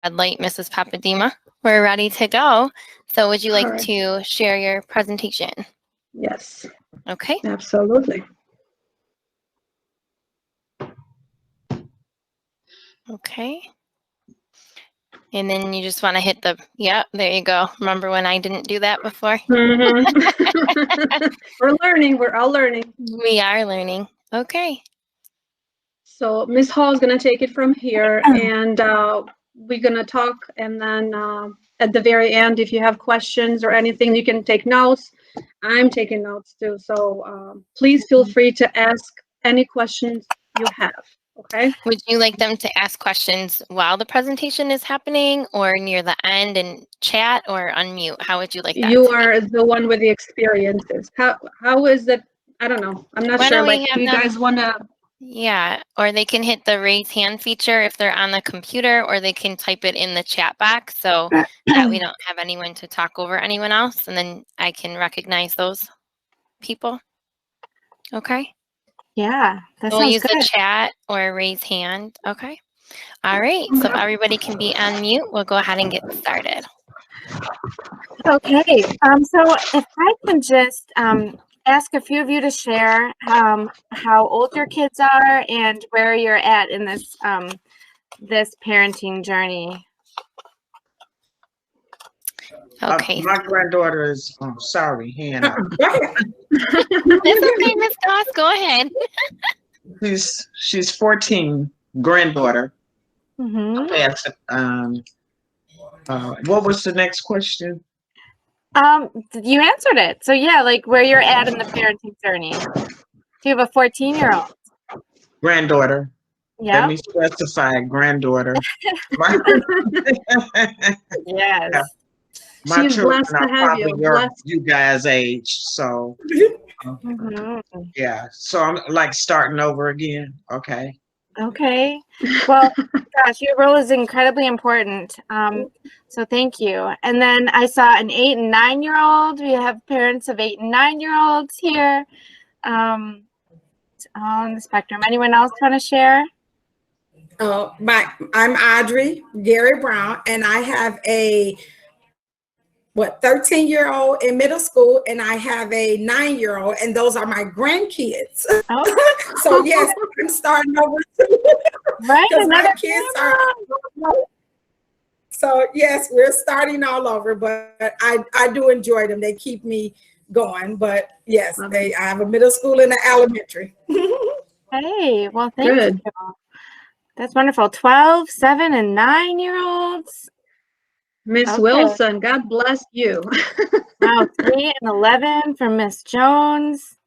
red light, Mrs. Papadima. We're ready to go. So would you like All right. to share your presentation? Yes, Okay. absolutely. Okay. And then you just want to hit the, yeah, there you go. Remember when I didn't do that before? Mhm. We're learning. We're all learning. We are learning. Okay. So Miss Hall is going to take it from here, and we're going to talk. And then at the very end, if you have questions or anything, you can take notes. I'm taking notes too. So please feel free to ask any questions you have. Okay. Would you like them to ask questions while the presentation is happening or near the end and chat or unmute? How would you like that? You are the one with the experiences. How is it? I don't know. I'm not Why sure. don't we Like, have do you them- guys want to? Yeah, or they can hit the raise hand feature if they're on the computer, or they can type it in the chat box so that we don't have anyone to talk over anyone else, and then I can recognize those people. Okay. Yeah, that We'll sounds use good. the chat or raise hand. Okay. All right. So if everybody can be on mute, we'll go ahead and get started. Okay. So if I can just ask a few of you to share how old your kids are and where you're at in this this parenting journey. Okay. My granddaughter is sorry, Hannah. It's okay, Miss Goss. Go ahead. She's 14, granddaughter. Mm-hmm. Yes. What was the next question? You answered it. So yeah, like where you're at in the parenting journey. Do you have a 14-year-old? Granddaughter. Yeah. Let me specify granddaughter. Yes. My She's children blessed to are have you. probably your, Blessed. you guys' age, so Mm-hmm. yeah. So I'm like starting over again. Okay. Okay. Well, gosh, your role is incredibly important. So thank you. And then I saw an 8 and 9-year-old. We have parents of 8 and 9-year-olds here on the spectrum. Anyone else want to share? I'm Audrey Gary Brown, and I have a 13-year-old in middle school, and I have a 9-year-old, and those are my grandkids. Oh. So yes, I'm starting over too. Right, My kids are. So yes, we're starting all over, but I do enjoy them. They keep me going. But yes, I have a middle school and an elementary. Hey, well, thank you. That's wonderful. 12, 7, and 9-year-olds. Miss Wilson, God bless you. Wow, 3 and 11 from Miss Jones.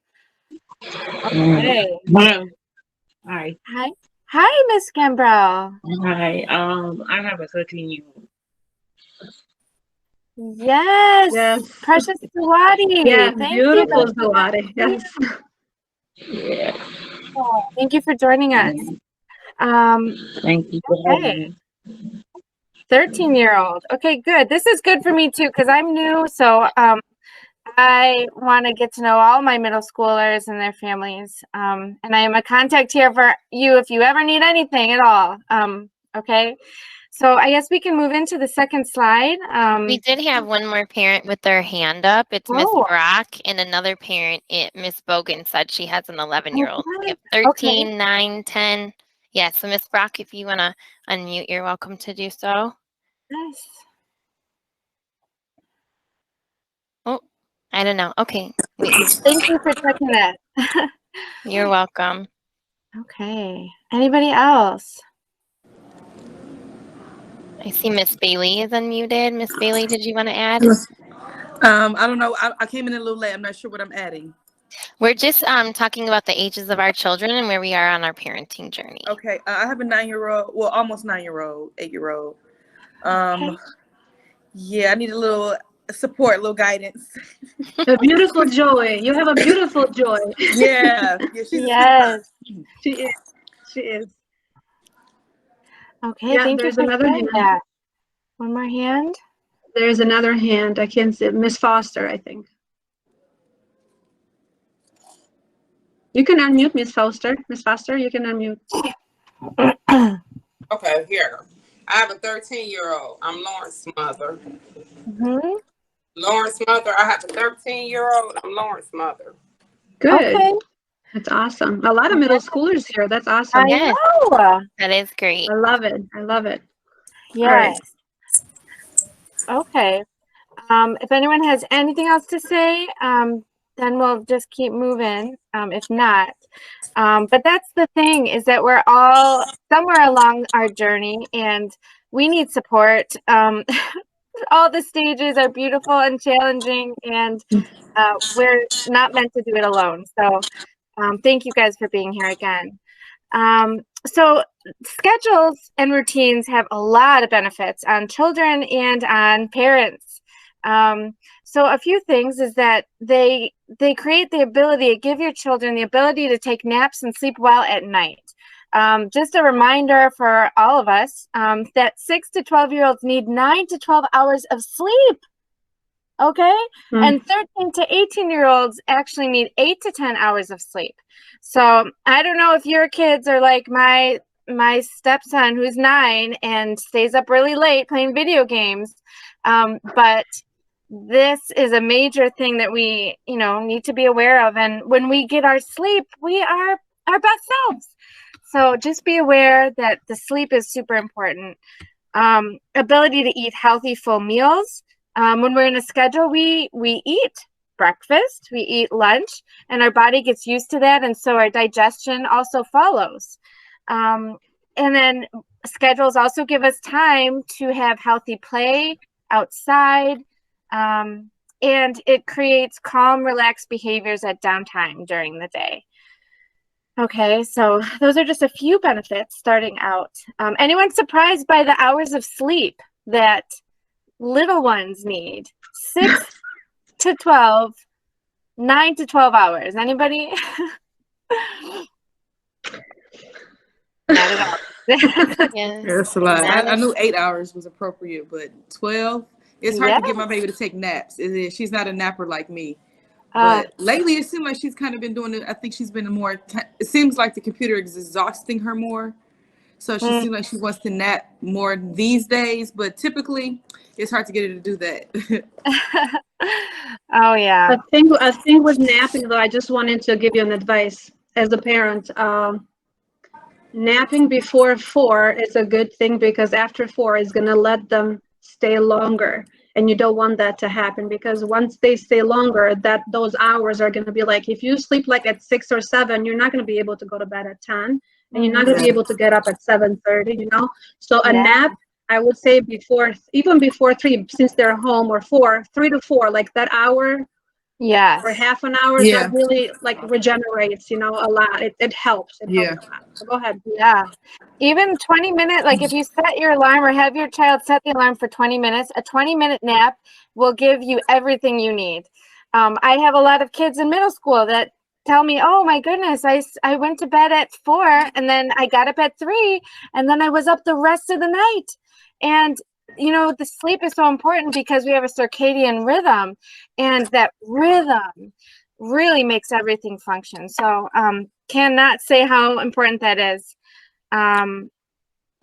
Okay. Hi. Hi. Hi, Miss Gambrell. Hi. I have a 13-year-old. Yes. Precious Zawadi. Yeah, Thank beautiful you. Zawadi. Yes. Yeah. Oh, thank you for joining us. Thank you for having me. 13-year-old. Okay, good. This is good for me too because I'm new. So I want to get to know all my middle schoolers and their families. And I am a contact here for you if you ever need anything at all. Okay. So I guess we can move into the second slide. We did have one more parent with their hand up. It's Miss Brock, and another parent, Miss Bogan, said she has an 11-year-old. We have 13, 9, 10. Yeah, so Miss Brock, if you want to unmute, you're welcome to do so. Yes. Oh, I don't know. Okay. Wait. Thank you for checking that. You're welcome. Okay. Anybody else? I see Miss Bailey is unmuted. Miss Bailey, did you want to add? I don't know. I came in a little late. I'm not sure what I'm adding. We're just talking about the ages of our children and where we are on our parenting journey. Okay. I have a 9-year-old, well, almost 9-year-old, 8-year-old. Yeah, I need a little support, a little guidance. A beautiful joy. You have a beautiful joy. Yeah. Yes. She is. She is. Okay, thank you for sharing that. One more hand. There's another hand. I can't see. Miss Foster, I think. You can unmute, Miss Foster. Miss Foster, you can unmute. Okay, here. I have a 13-year-old. I'm Lawrence's mother. Mhm. Lawrence's mother. I have a 13-year-old. I'm Lawrence's mother. Good. Okay. That's awesome. A lot of middle schoolers here. That's awesome. I Yes. know. That is great. I love it. I love it. Yes. Okay. If anyone has anything else to say, then we'll just keep moving. If not, but that's the thing, is that we're all somewhere along our journey and we need support. All the stages are beautiful and challenging, and we're not meant to do it alone. So thank you guys for being here again. So schedules and routines have a lot of benefits on children and on parents. So a few things is that they create the ability to give your children the ability to take naps and sleep well at night. Just a reminder for all of us that 6 to 12-year-olds need 9 to 12 hours of sleep. Okay. And 13 to 18-year-olds actually need 8 to 10 hours of sleep. So I don't know if your kids are like my stepson, who's 9 and stays up really late playing video games. But this is a major thing that we, need to be aware of. And when we get our sleep, we are our best selves. So just be aware that the sleep is super important. Ability to eat healthy, full meals. When we're in a schedule, we eat breakfast, we eat lunch, and our body gets used to that. And so our digestion also follows. And then schedules also give us time to have healthy play outside. And it creates calm, relaxed behaviors at downtime during the day. Okay, so those are just a few benefits starting out. Anyone surprised by the hours of sleep that little ones need? 6 to 12, 9 to 12 hours. Anybody? Not at all. Yes. That's a lot. That I is- knew 8 hours was appropriate, but 12, it's hard to get my baby to take naps. It is. She's not a napper like me. But lately, it seems like she's kind of been doing it. I think she's been more, it seems like the computer is exhausting her more. So she seems like she wants to nap more these days. But typically, it's hard to get her to do that. Oh, yeah. I think with napping, though, I just wanted to give you an advice as a parent. Napping before 4 is a good thing, because after 4 is going to let them stay longer. And you don't want that to happen, because once they stay longer, those hours are going to be like, if you sleep like at 6 or 7, you're not going to be able to go to bed at 10, and you're not going to be able to get up at 7:30, So a nap, I would say even before 3, since they're home, or 4, 3 to 4, like that hour. Yes. Or half an hour, that really regenerates, a lot. It helps. It helps a lot. So go ahead. Yeah. Even 20 minutes, like if you set your alarm or have your child set the alarm for 20 minutes, a 20-minute nap will give you everything you need. I have a lot of kids in middle school that tell me, oh my goodness, I went to bed at 4 and then I got up at 3 and then I was up the rest of the night. And the sleep is so important because we have a circadian rhythm, and that rhythm really makes everything function. So cannot say how important that is.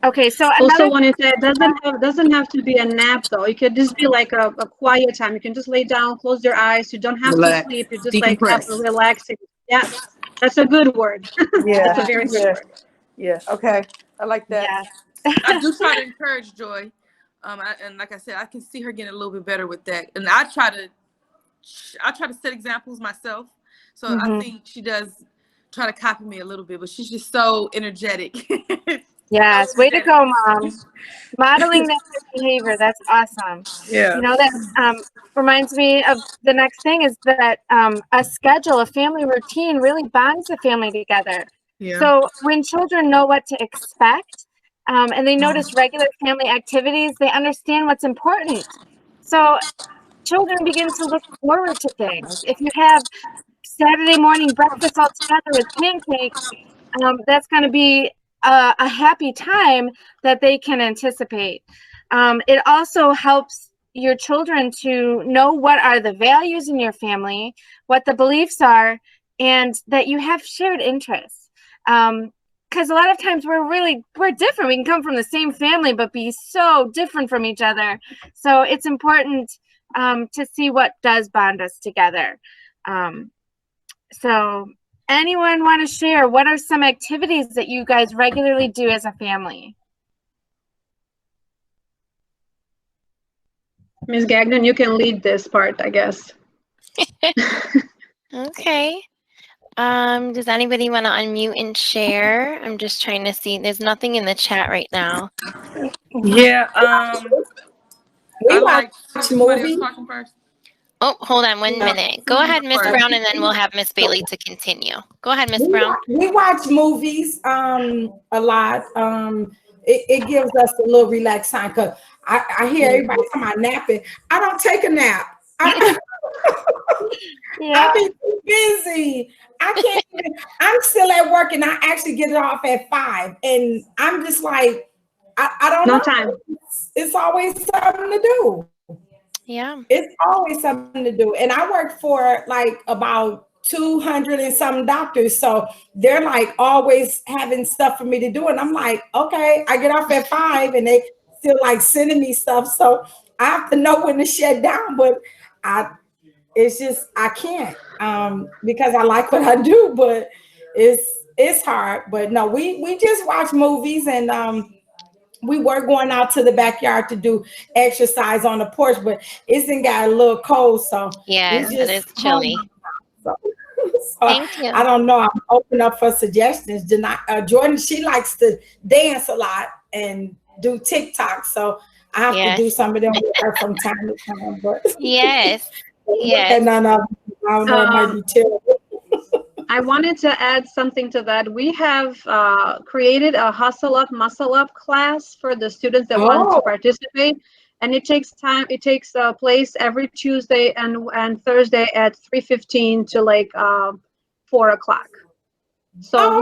Okay, so also wanted to say, it doesn't have to be a nap, though. It could just be like a quiet time. You can just lay down, close your eyes. You don't have to sleep. You just have a relaxing. Yeah, that's a good word. Yeah, That's a very good word. Yeah. Okay, I like that. Yeah. I do try to encourage Joy. And like I said, I can see her getting a little bit better with that. And I try to set examples myself. So I think she does try to copy me a little bit, but she's just so energetic. Yes, way to go, Mom. Modeling that behavior, that's awesome. Yeah. That reminds me of the next thing is that a schedule, a family routine really bonds the family together. Yeah. So when children know what to expect, and they notice regular family activities, they understand what's important. So children begin to look forward to things. If you have Saturday morning breakfast all together with pancakes, that's going to be a happy time that they can anticipate. It also helps your children to know what are the values in your family, what the beliefs are, and that you have shared interests. because a lot of times we're different. We can come from the same family, but be so different from each other. So it's important to see what does bond us together. So anyone want to share, what are some activities that you guys regularly do as a family? Ms. Gagnon, you can lead this part, I guess. Okay. Does anybody want to unmute and share? I'm just trying to see. There's nothing in the chat right now. Yeah. We I watch like somebody else movies. talking first. Oh, hold on one minute. Go ahead, Miss First. Brown, and then we'll have Miss Bailey to continue. Go ahead, Miss Brown. We watch movies a lot. It gives us a little relaxed time because I hear everybody talking about napping. I don't take a nap. I be too busy. I can't even, I'm still at work and I actually get it off at 5. And I'm just like, I don't know. No time. It's always something to do. Yeah. It's always something to do. And I work for like about 200 and some doctors. So they're like always having stuff for me to do. And I'm like, okay, I get off at 5 and they still like sending me stuff. So I have to know when to shut down, but it's just, I can't because I like what I do, but it's hard. But no, we just watch movies and we were going out to the backyard to do exercise on the porch, but it's got a little cold, so Yes, it is chilly. So Thank you. I don't know. I'm open up for suggestions. Jordan, she likes to dance a lot and do TikTok, so I have to do some of them with her from time to time. But yes. And I don't know, it might be terrible. I wanted to add something to that. We have created a Hustle Up, Muscle Up class for the students that want to participate. And it takes time. It takes place every Tuesday and Thursday at 3:15 to like 4 o'clock. So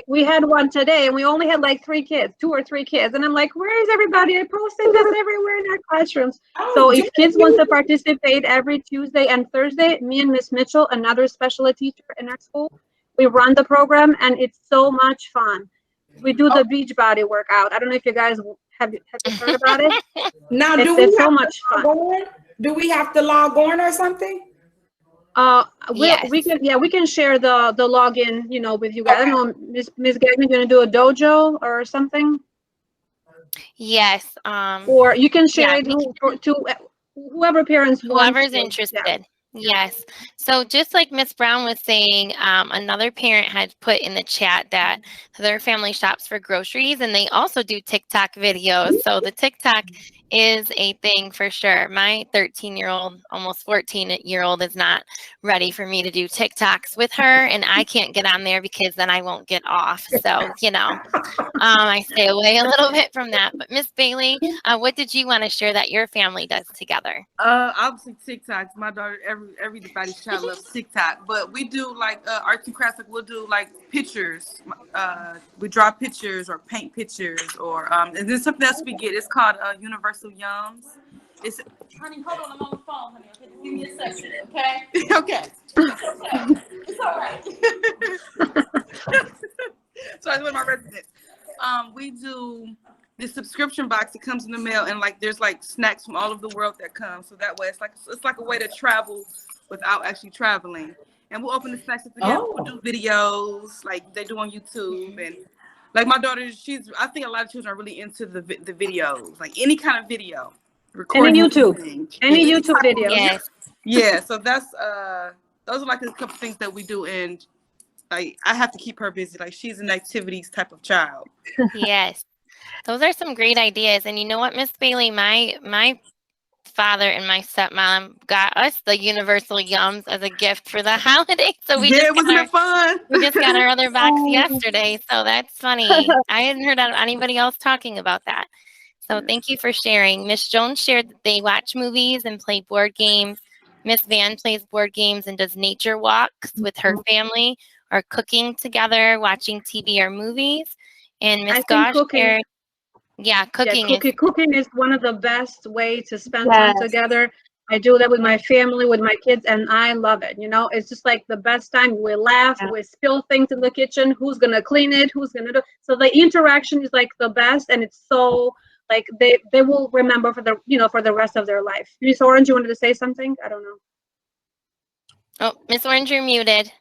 we had one today and we only had like 3 kids, 2 or 3 kids. And I'm like, where is everybody? I posted this everywhere in our classrooms. So if kids want to participate every Tuesday and Thursday, me and Miss Mitchell, another special ed teacher in our school, we run the program and it's so much fun. We do the beach body workout. I don't know if you guys have you heard about it? Now, it's so much fun. Do we have to log on or something? We can share the login, with you guys. I don't know, Ms. Gagnon, you're gonna do a dojo or something? Yes. Or you can share it to whoever parents want. Whoever's interested. Yes. So just like Miss Brown was saying, another parent had put in the chat that their family shops for groceries and they also do TikTok videos. So the TikTok is a thing for sure. My 13-year-old, almost 14-year-old is not ready for me to do TikToks with her, and I can't get on there because then I won't get off. So, I stay away a little bit from that. But Miss Bailey, what did you want to share that your family does together? Obviously TikToks. My daughter, everybody's child loves TikTok. But we do like arts and crafts. Like we'll do like pictures. We draw pictures or paint pictures, or and then something else we get. It's called Universal Yums. It's honey, hold on, I'm on the phone, honey. Okay, give me a second, okay? Okay. It's all right. So I do my residence. We do this subscription box that comes in the mail, and like there's like snacks from all over the world that come. So that way it's like a way to travel without actually traveling. And we'll open the snacks together. We'll do videos like they do on YouTube. And like my daughter, I think a lot of children are really into the videos, like any kind of video. Any YouTube video. Yes. Yeah. So that's those are like a couple things that we do, and like I have to keep her busy. Like she's an activities type of child. Yes. Those are some great ideas. And you know what, Miss Bailey, my father and my stepmom got us the Universal Yums as a gift for the holiday. So wasn't it fun? We just got our other box yesterday. So that's funny. I hadn't heard of anybody else talking about that. So thank you for sharing. Miss Jones shared that they watch movies and play board games. Miss Van plays board games and does nature walks with her family, or cooking together, watching TV or movies. And Miss Gosh shared, cooking. Cooking is one of the best way to spend time together. I do that with my family, with my kids, and I love it. You know, it's just like the best time. We laugh, we spill things in the kitchen. Who's gonna clean it? Who's gonna do? So the interaction is like the best, and it's so like they will remember for the for the rest of their life. Miss Orange, you wanted to say something? I don't know. Oh, Miss Orange, you're muted.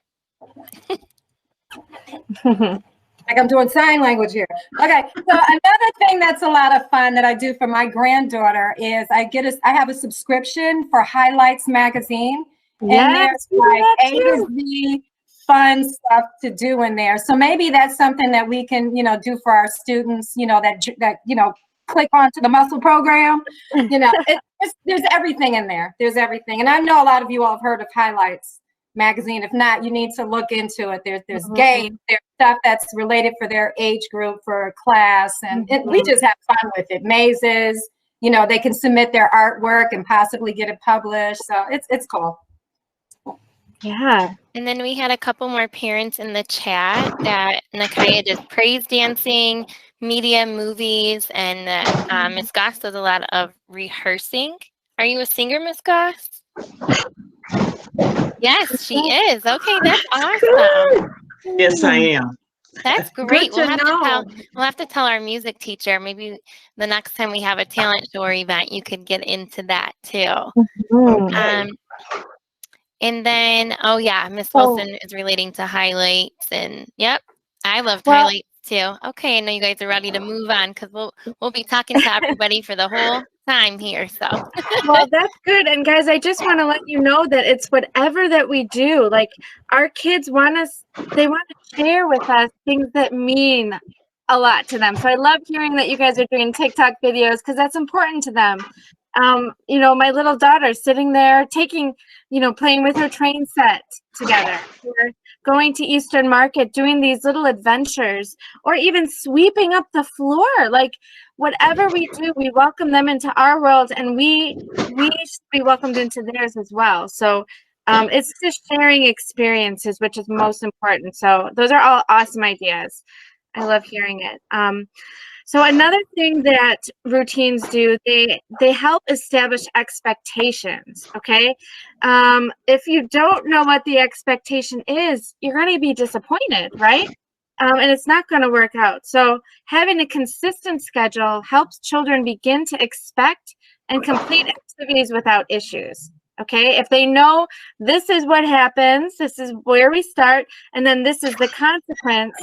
Like I'm doing sign language here. Okay, so another thing that's a lot of fun that I do for my granddaughter is I have a subscription for Highlights magazine, and there's like A to Z fun stuff to do in there. So maybe that's something that we can do for our students. That click onto the muscle program. There's everything in there. There's everything, and I know a lot of you all have heard of Highlights magazine. If not, you need to look into it. There's games, there's stuff that's related for their age group, for class, and we just have fun with it. Mazes, they can submit their artwork and possibly get it published. So it's cool. Yeah. And then we had a couple more parents in the chat that Nakaya does praise dancing, media, movies, and that Miss Goss does a lot of rehearsing. Are you a singer, Miss Goss? Yes, she is. Okay, that's awesome. Yes, I am. That's great. Good to know. We'll have to tell our music teacher. Maybe the next time we have a talent show or event, you could get into that too. Okay. And then, oh yeah, Miss Wilson is relating to highlights, and yep, I love highlights too. Okay, I know you guys are ready to move on because we'll be talking to everybody for the whole time here. So well, that's good. And guys, I just want to let you know that it's whatever that we do. Like our kids they want to share with us things that mean a lot to them. So I love hearing that you guys are doing TikTok videos because that's important to them. My little daughter sitting there playing with her train set together, or going to Eastern Market, doing these little adventures, or even sweeping up the floor. Like whatever we do, we welcome them into our world, and we should be welcomed into theirs as well. So it's just sharing experiences, which is most important. So those are all awesome ideas. I love hearing it. So another thing that routines do, they help establish expectations, okay? If you don't know what the expectation is, you're going to be disappointed, right? And it's not going to work out. So having a consistent schedule helps children begin to expect and complete activities without issues. Okay, if they know this is what happens, this is where we start, and then this is the consequence,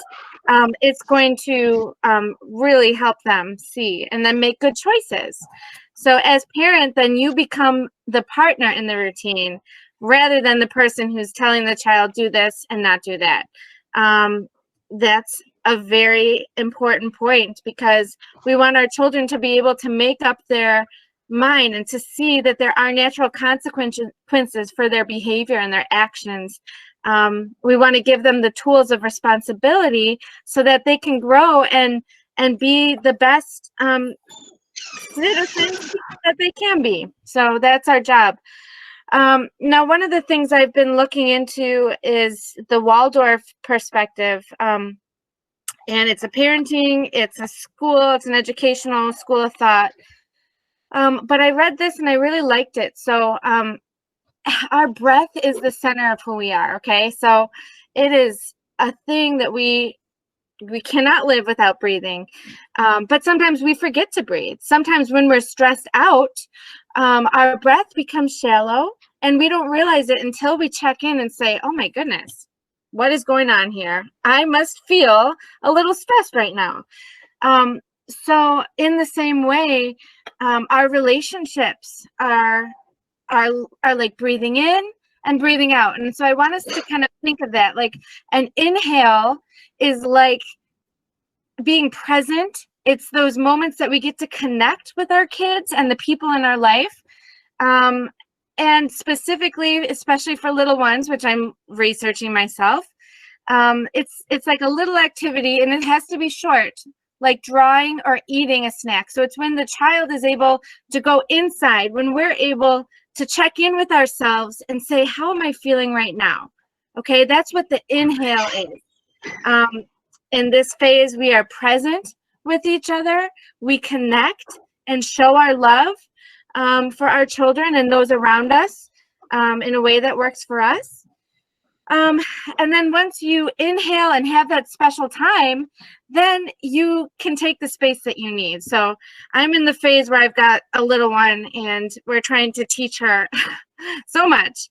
it's going to really help them see and then make good choices. So as parent, then you become the partner in the routine rather than the person who's telling the child do this and not do that. That's a very important point because we want our children to be able to make up their mind and to see that there are natural consequences for their behavior and their actions. We want to give them the tools of responsibility so that they can grow and be the best citizens that they can be. So that's our job. Now, one of the things I've been looking into is the Waldorf Perspective. And it's a parenting, it's a school, it's an educational school of thought. But I read this and I really liked it. So our breath is the center of who we are, okay? So it is a thing that we cannot live without breathing. But sometimes we forget to breathe. Sometimes when we're stressed out, our breath becomes shallow and we don't realize it until we check in and say, oh my goodness, what is going on here? I must feel a little stressed right now. So in the same way, our relationships are like breathing in and breathing out. And so I want us to kind of think of that, like an inhale is like being present. It's those moments that we get to connect with our kids and the people in our life. And specifically, especially for little ones, which I'm researching myself, it's like a little activity and it has to be short, like drawing or eating a snack. So it's when the child is able to go inside, when we're able to check in with ourselves and say, how am I feeling right now? Okay, that's what the inhale is. In this phase, we are present with each other. We connect and show our love. for our children and those around us in a way that works for us. And then once you inhale and have that special time, then you can take the space that you need. So I'm in the phase where I've got a little one and we're trying to teach her so much.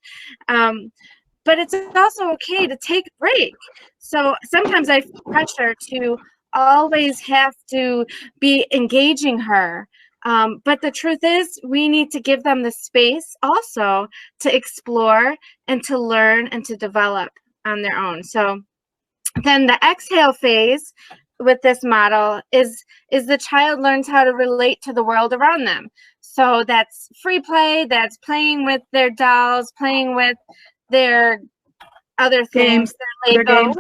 But it's also okay to take a break. So sometimes I feel pressure to always have to be engaging her. But the truth is, we need to give them the space also to explore and to learn and to develop on their own. So then the exhale phase with this model is the child learns how to relate to the world around them. So that's free play, that's playing with their dolls, playing with their other things, their Legos,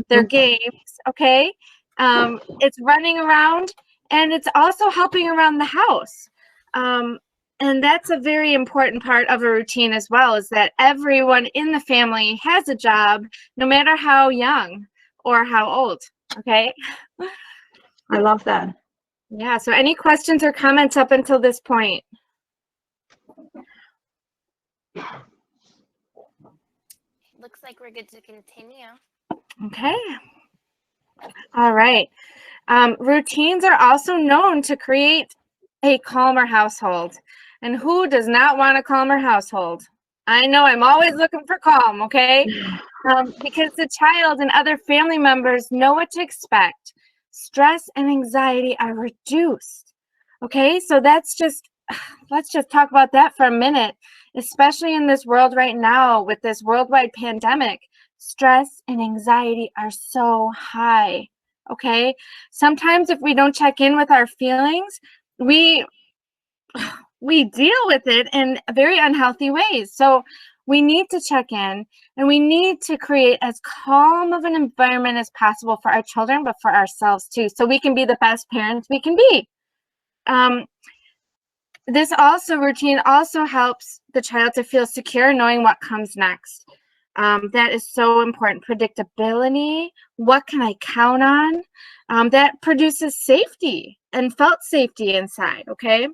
their games, okay? It's running around, and it's also helping around the house. And that's a very important part of a routine as well, is that everyone in the family has a job, no matter how young or how old, okay? I love that. Yeah, so any questions or comments up until this point? Looks like we're good to continue. Okay. All right. Routines are also known to create a calmer household. And who does not want a calmer household? I know I'm always looking for calm, okay? Because the child and other family members know what to expect. Stress and anxiety are reduced. Okay, so let's just talk about that for a minute, especially in this world right now with this worldwide pandemic. Stress and anxiety are so high. Okay, sometimes if we don't check in with our feelings, we deal with it in very unhealthy ways. So we need to check in, and we need to create as calm of an environment as possible for our children, but for ourselves too, so we can be the best parents we can be. This routine also helps the child to feel secure knowing what comes next. That is so important. Predictability, what can I count on? That produces safety and felt safety inside, okay?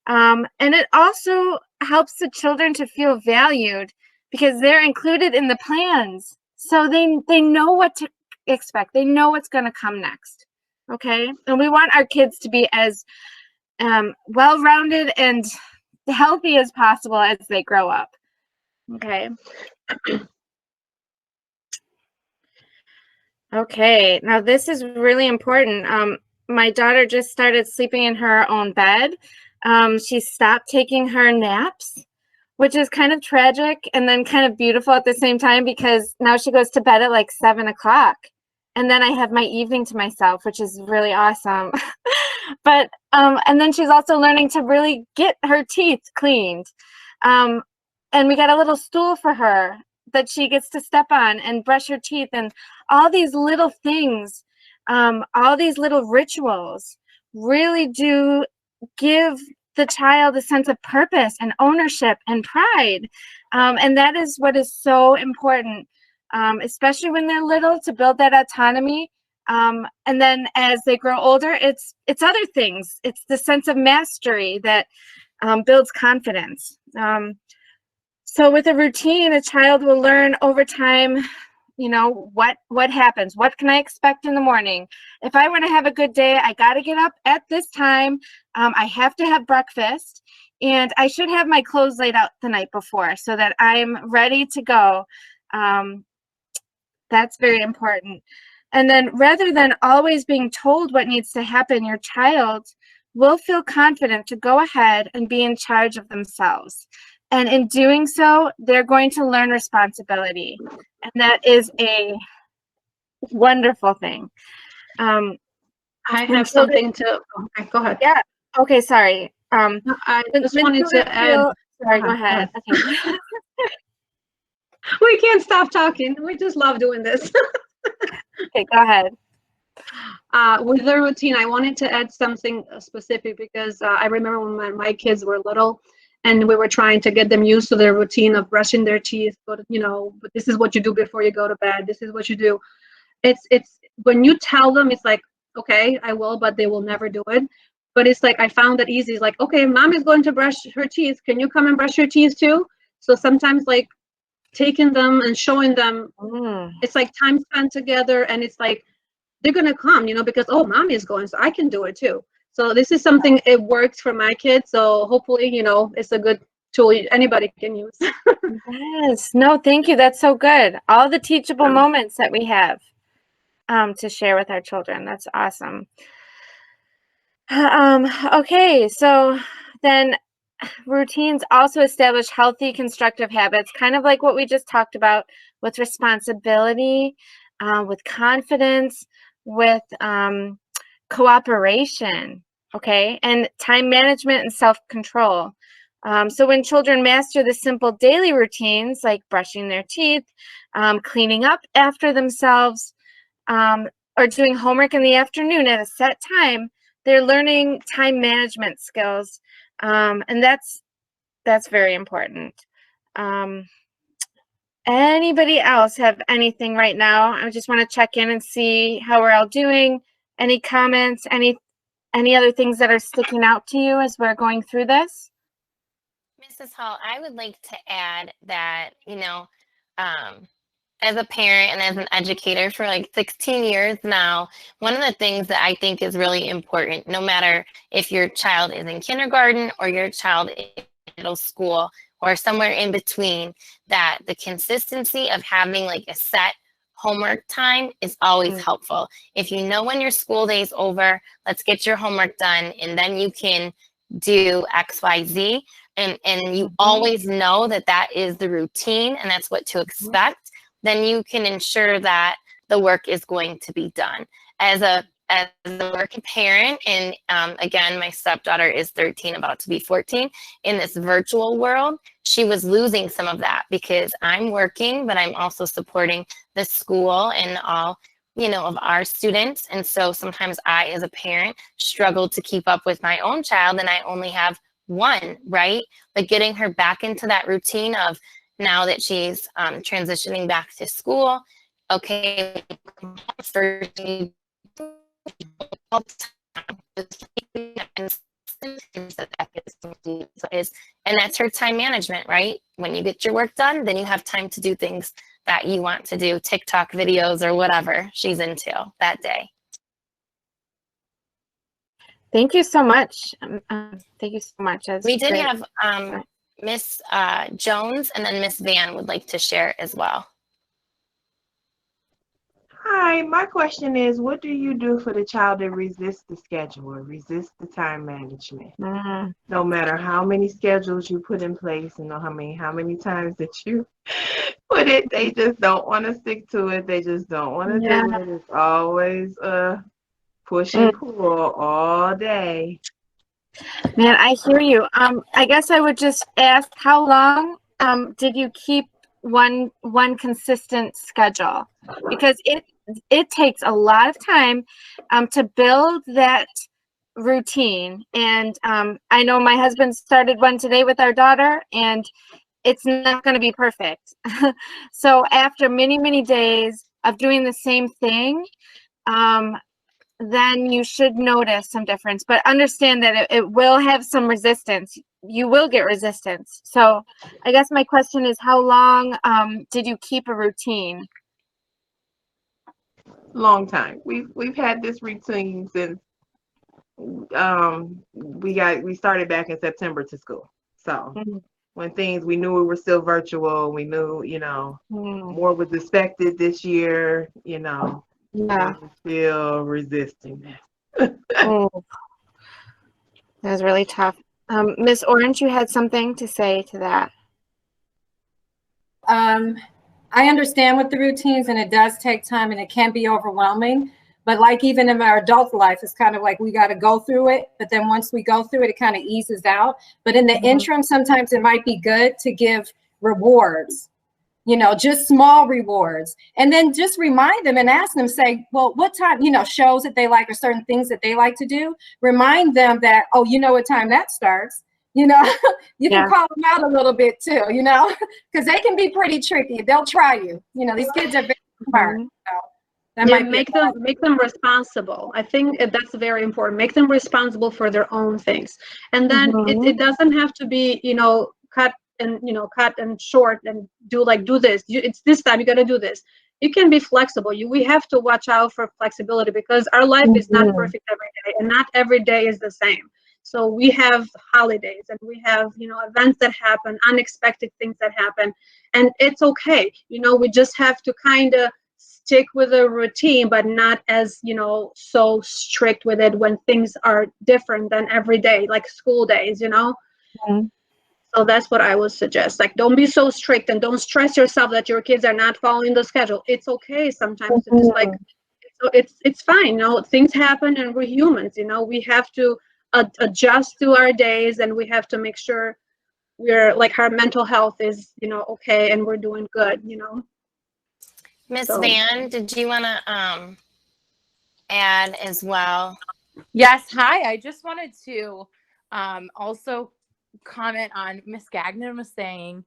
And it also helps the children to feel valued because they're included in the plans. So they know what to expect. They know what's going to come next, okay? And we want our kids to be as well-rounded and healthy as possible as they grow up, okay? Okay, now this is really important. My daughter just started sleeping in her own bed. She stopped taking her naps, which is kind of tragic and then kind of beautiful at the same time, because now she goes to bed at like 7 o'clock. And then I have my evening to myself, which is really awesome. But, and then she's also learning to really get her teeth cleaned. And we got a little stool for her that she gets to step on and brush her teeth, and all these little things, all these little rituals really do give the child a sense of purpose and ownership and pride. And that is what is so important, especially when they're little, to build that autonomy. And then as they grow older, it's other things. It's the sense of mastery that builds confidence. So with a routine, a child will learn over time, you know, what happens. What can I expect in the morning? If I want to have a good day, I got to get up at this time. I have to have breakfast, and I should have my clothes laid out the night before so that I'm ready to go. That's very important. And then rather than always being told what needs to happen, your child will feel confident to go ahead and be in charge of themselves. And in doing so, they're going to learn responsibility. And that is a wonderful thing. I have something to, okay, go ahead. Yeah, okay, sorry. I just wanted to add. Sorry, go ahead. Okay. We can't stop talking. We just love doing this. Okay, go ahead. With the routine, I wanted to add something specific because I remember when my kids were little, and we were trying to get them used to their routine of brushing their teeth. But this is what you do before you go to bed. This is what you do. It's when you tell them, it's like, okay, I will, but they will never do it. but it's like I found that easy. It's like, okay, mom is going to brush her teeth. Can you come and brush your teeth too? So sometimes like taking them and showing them, it's like time spent together, and it's like they're gonna come, you know, because oh, mommy is going, so I can do it too. So this is something, it works for my kids. So hopefully, you know, it's a good tool anybody can use. Yes. No, thank you. That's so good. All the teachable moments that we have to share with our children. That's awesome. Okay, so then routines also establish healthy, constructive habits, kind of like what we just talked about with responsibility, with confidence, with cooperation, okay, and time management and self-control. So when children master the simple daily routines like brushing their teeth, cleaning up after themselves, or doing homework in the afternoon at a set time, they're learning time management skills, and that's very important. Anybody else have anything right now? I just want to check in and see how we're all doing. Any comments? Any other things that are sticking out to you as we're going through this? Mrs. Hall, I would like to add that, you know, as a parent and as an educator for like 16 years now, one of the things that I think is really important, no matter if your child is in kindergarten or your child is in middle school or somewhere in between, that the consistency of having like a set homework time is always helpful. If you know when your school day is over, let's get your homework done, and then you can do X, Y, Z. And you always know that that is the routine and that's what to expect, then you can ensure that the work is going to be done. As a working parent, and again, my stepdaughter is 13, about to be 14, in this virtual world, she was losing some of that because I'm working, but I'm also supporting the school and all, you know, of our students. And so sometimes I, as a parent, struggle to keep up with my own child, and I only have one, right? But getting her back into that routine of, now that she's transitioning back to school, okay, and that's her time management, right? When you get your work done, then you have time to do things that you want to do, TikTok videos or whatever she's into that day. Thank you so much. Thank you so much. We did have Miss Jones, and then Miss Van would like to share as well. Hi, my question is, what do you do for the child that resists the schedule or resists the time management? No matter how many schedules you put in place and how many times that you put it, they just don't want to stick to it. They just don't want to do it. It's always push and pull all day. Man, I hear you. I guess I would just ask, how long did you keep one consistent schedule? Because it takes a lot of time to build that routine. And I know my husband started one today with our daughter, and it's not going to be perfect. So after many, many days of doing the same thing, then you should notice some difference, but understand that it will have some resistance. You will get resistance. So I guess my question is, how long did you keep a routine? Long time. We've had this routine since we started back in September to school. So when we knew we were still virtual, we knew, you know, more was expected this year, you know. Yeah. Still resisting that. That was really tough. Miss Orange, you had something to say to that. I understand with the routines, and it does take time, and it can be overwhelming. But like even in our adult life, it's kind of like we got to go through it. But then once we go through it, it kind of eases out. But in the interim, sometimes it might be good to give rewards. You know, just small rewards, and then just remind them and ask them, say, well, what time, you know, shows that they like or certain things that they like to do. Remind them that, oh, you know what time that starts. You know, you can call them out a little bit too, you know, because they can be pretty tricky. They'll try you. You know, these kids are very smart. So That Yeah, might be make them responsible. I think that's very important. Make them responsible for their own things. And then it doesn't have to be, cut and short and do this. It's this time you got to do this. You can be flexible. We have to watch out for flexibility because our life is not perfect every day, and not every day is the same. So we have holidays and we have, events that happen, unexpected things that happen, and it's okay. We just have to kind of stick with a routine, but not as, so strict with it when things are different than every day, like school days, So that's what I would suggest. Like, don't be so strict and don't stress yourself that your kids are not following the schedule. It's okay sometimes to just it's fine. Things happen and we're humans, we have to adjust to our days, and we have to make sure we're like our mental health is, okay, and we're doing good, Miss Van, did you want to add as well? Yes. Hi. I just wanted to also comment on Miss Gagnon was saying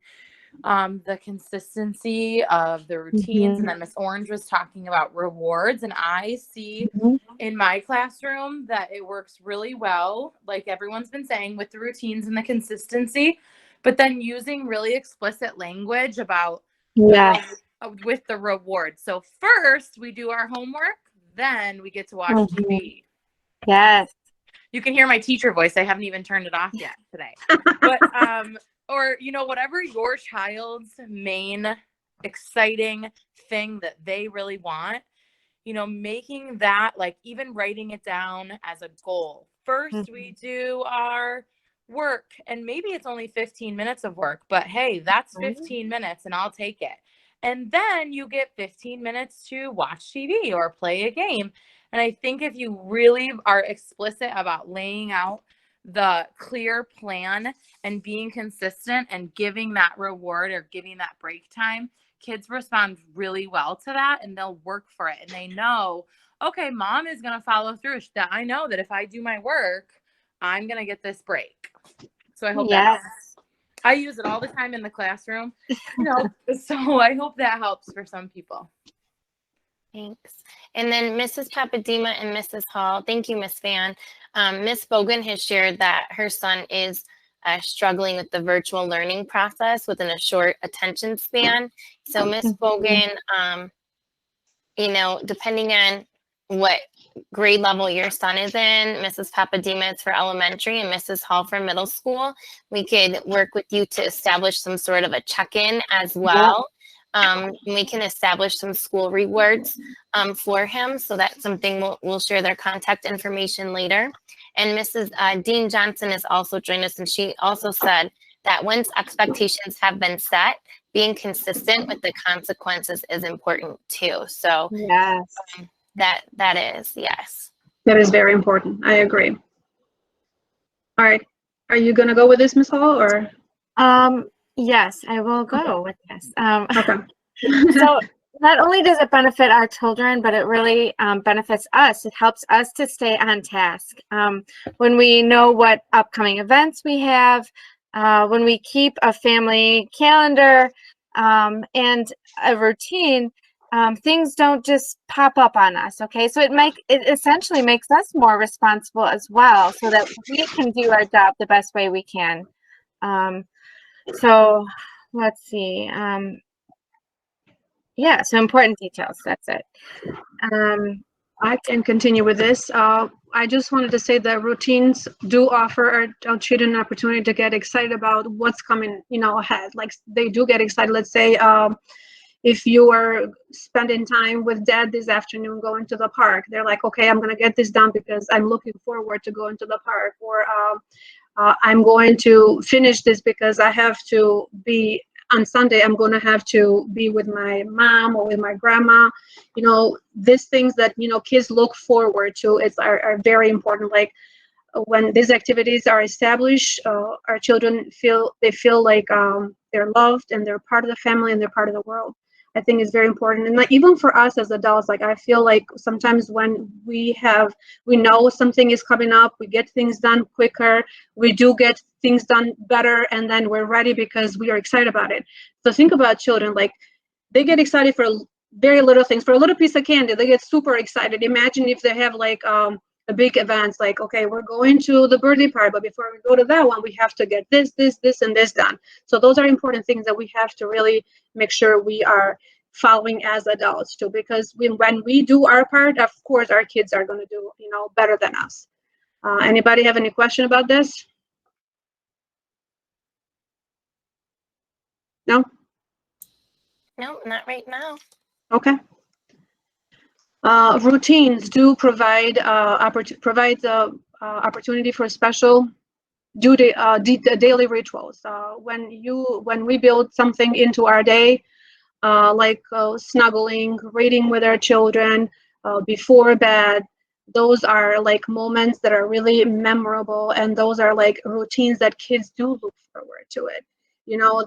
the consistency of the routines, and then Miss Orange was talking about rewards. And I see in my classroom that it works really well, like everyone's been saying, with the routines and the consistency, but then using really explicit language about with the rewards. So first we do our homework, then we get to watch TV. Yes. You can hear my teacher voice. I haven't even turned it off yet today. But or whatever your child's main exciting thing that they really want, making that, like, even writing it down as a goal. First we do our work, and maybe it's only 15 minutes of work, but hey, that's 15 minutes and I'll take it. And then you get 15 minutes to watch TV or play a game. And I think if you really are explicit about laying out the clear plan and being consistent and giving that reward or giving that break time, kids respond really well to that, and they'll work for it. And they know, okay, mom is going to follow through. That I know that if I do my work, I'm going to get this break. So I hope that helps. I use it all the time in the classroom, so I hope that helps for some people. Thanks. And then Mrs. Papadima and Mrs. Hall, thank you, Miss Van. Miss Bogan has shared that her son is struggling with the virtual learning process within a short attention span. So Miss Bogan, depending on what grade level your son is in, Mrs. Papadima is for elementary and Mrs. Hall for middle school, we could work with you to establish some sort of a check-in as well. We can establish some school rewards for him. So that's something we'll share their contact information later. And Mrs. Dean Johnson has also joined us, and she also said that once expectations have been set, being consistent with the consequences is important too. So yes, that is, yes. That is very important. I agree. All right. Are you going to go with this, Ms. Hall, or? Yes, I will go with this. Okay. So not only does it benefit our children, but it really benefits us. It helps us to stay on task. When we know what upcoming events we have, when we keep a family calendar and a routine, things don't just pop up on us. Okay, so it essentially makes us more responsible as well, so that we can do our job the best way we can. So let's see. Yeah, so important details. That's it. I can continue with this. I just wanted to say that routines do offer our children an opportunity to get excited about what's coming, ahead. Like, they do get excited. Let's say if you are spending time with dad this afternoon going to the park, they're like, okay, I'm going to get this done because I'm looking forward to going to the park. Or I'm going to finish this because I have to be on Sunday, I'm going to have to be with my mom or with my grandma. These things that, kids look forward to are very important. Like, when these activities are established, our children feel like they're loved and they're part of the family and they're part of the world. I think is very important. And like, even for us as adults, like, I feel like sometimes when we know something is coming up, we get things done quicker, we do get things done better, and then we're ready because we are excited about it. So think about children, like, they get excited for very little things. For a little piece of candy, they get super excited. Imagine if they have like a big events, like, okay, we're going to the birthday party, but before we go to that one, we have to get this, and this done. So those are important things that we have to really make sure we are following as adults too, because when we do our part, of course, our kids are going to do, better than us. Anybody have any question about this? No? No, not right now. Okay. Routines do provide opportunity for special duty, daily rituals. When we build something into our day, like snuggling, reading with our children before bed, those are like moments that are really memorable, and those are like routines that kids do look forward to it.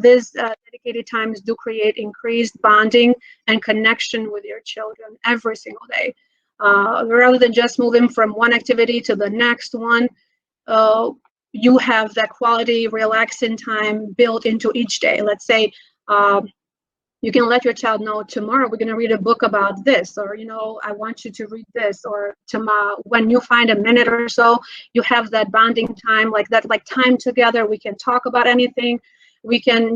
These dedicated times do create increased bonding and connection with your children every single day. Rather than just moving from one activity to the next one, you have that quality, relaxing time built into each day. Let's say you can let your child know, tomorrow we're going to read a book about this, or I want you to read this, or tomorrow when you find a minute or so, you have that bonding time, like that, like time together. We can talk about anything. We can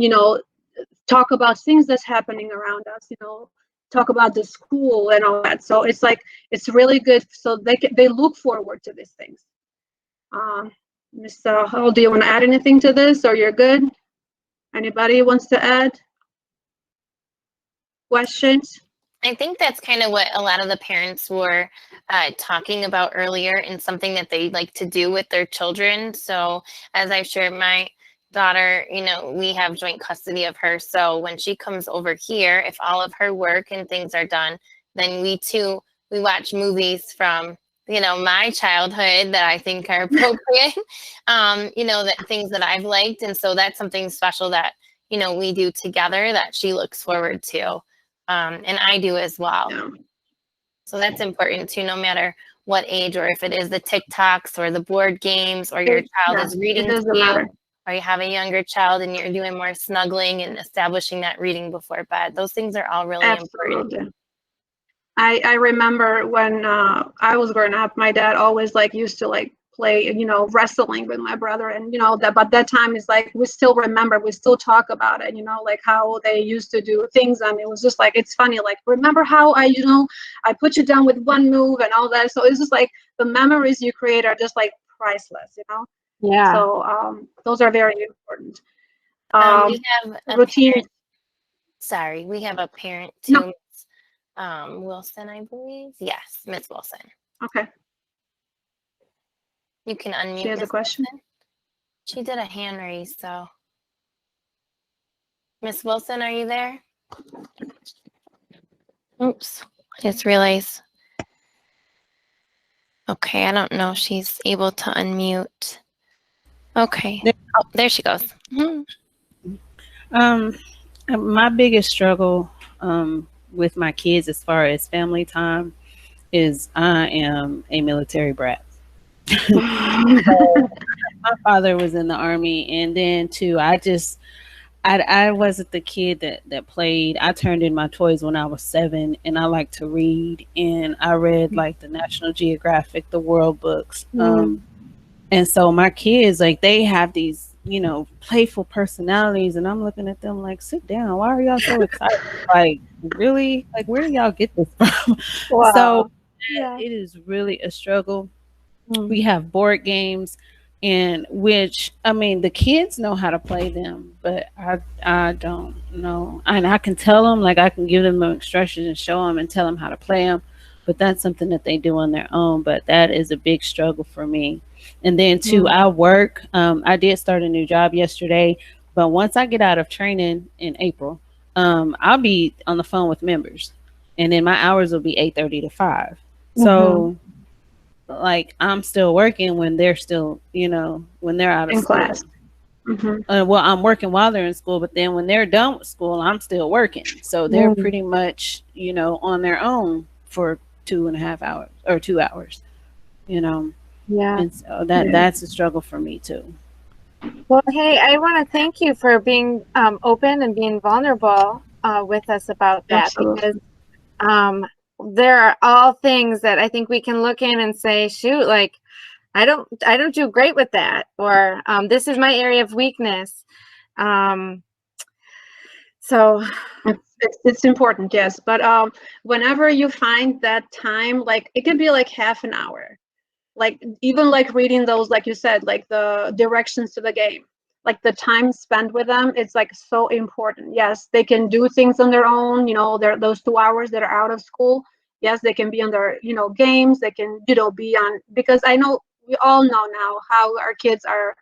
talk about things that's happening around us, talk about the school and all that. So it's like, it's really good, so they look forward to these things. Ms. Hall, do you want to add anything to this, or you're good? Anybody wants to add questions? I think that's kind of what a lot of the parents were talking about earlier, and something that they like to do with their children. So as I've shared, my daughter, we have joint custody of her. So when she comes over here, if all of her work and things are done, then we watch movies from, my childhood that I think are appropriate, that things that I've liked. And so that's something special that, we do together that she looks forward to. And I do as well. Yeah. So that's important too, no matter what age, or if it is the TikToks or the board games, or your child is reading to you, or you have a younger child and you're doing more snuggling and establishing that reading before bed. Those things are all really important. I remember when I was growing up, my dad always used to play, wrestling with my brother, and but that time is like, we still remember, we still talk about it, like how they used to do things, and it was just like, it's funny, like, remember how I put you down with one move and all that. So it's just like, the memories you create are just like priceless, Yeah. So those are very important. We have a routine. parent. Sorry, we have a parent too. No. Wilson, I believe. Yes, Miss Wilson. Okay. You can unmute. She has a question. Wilson. She did a hand raise, so. Miss Wilson, are you there? Oops, I just realized. Okay, I don't know if she's able to unmute. Okay. Oh, there she goes. My biggest struggle with my kids as far as family time is I am a military brat. So, my father was in the Army, and then too, I wasn't the kid that played. I turned in my toys when I was 7, and I like to read, and I read like the National Geographic, the World books. And so my kids, they have these, playful personalities, and I'm looking at them like, sit down. Why are y'all so excited? Like, really? Like, where do y'all get this from? Wow. So it is really a struggle. We have board games, and the kids know how to play them, but I don't know. And I can tell them, I can give them instructions and show them and tell them how to play them, but that's something that they do on their own. But that is a big struggle for me. And then too, I work. I did start a new job yesterday, but once I get out of training in April, I'll be on the phone with members, and then my hours will be 8:30 to 5. So I'm still working when they're still, when they're out of school. Class. Well, I'm working while they're in school, but then when they're done with school, I'm still working. So they're pretty much, on their own for 2.5 hours or 2 hours, Yeah. And so that's a struggle for me too. Well, hey, I want to thank you for being open and being vulnerable with us about that. Absolutely. Because There are all things that I think we can look in and say, shoot, like I don't do great with that, or this is my area of weakness. So it's important, yes. But whenever you find that time, like it could be like half an hour, like even like reading those, like you said, like the directions to the game, like the time spent with them, it's like so important. Yes, they can do things on their own, you know, they're those 2 hours that are out of school. Yes, they can be on their, you know, games, they can, you know, be on, because I know we all know now how our kids are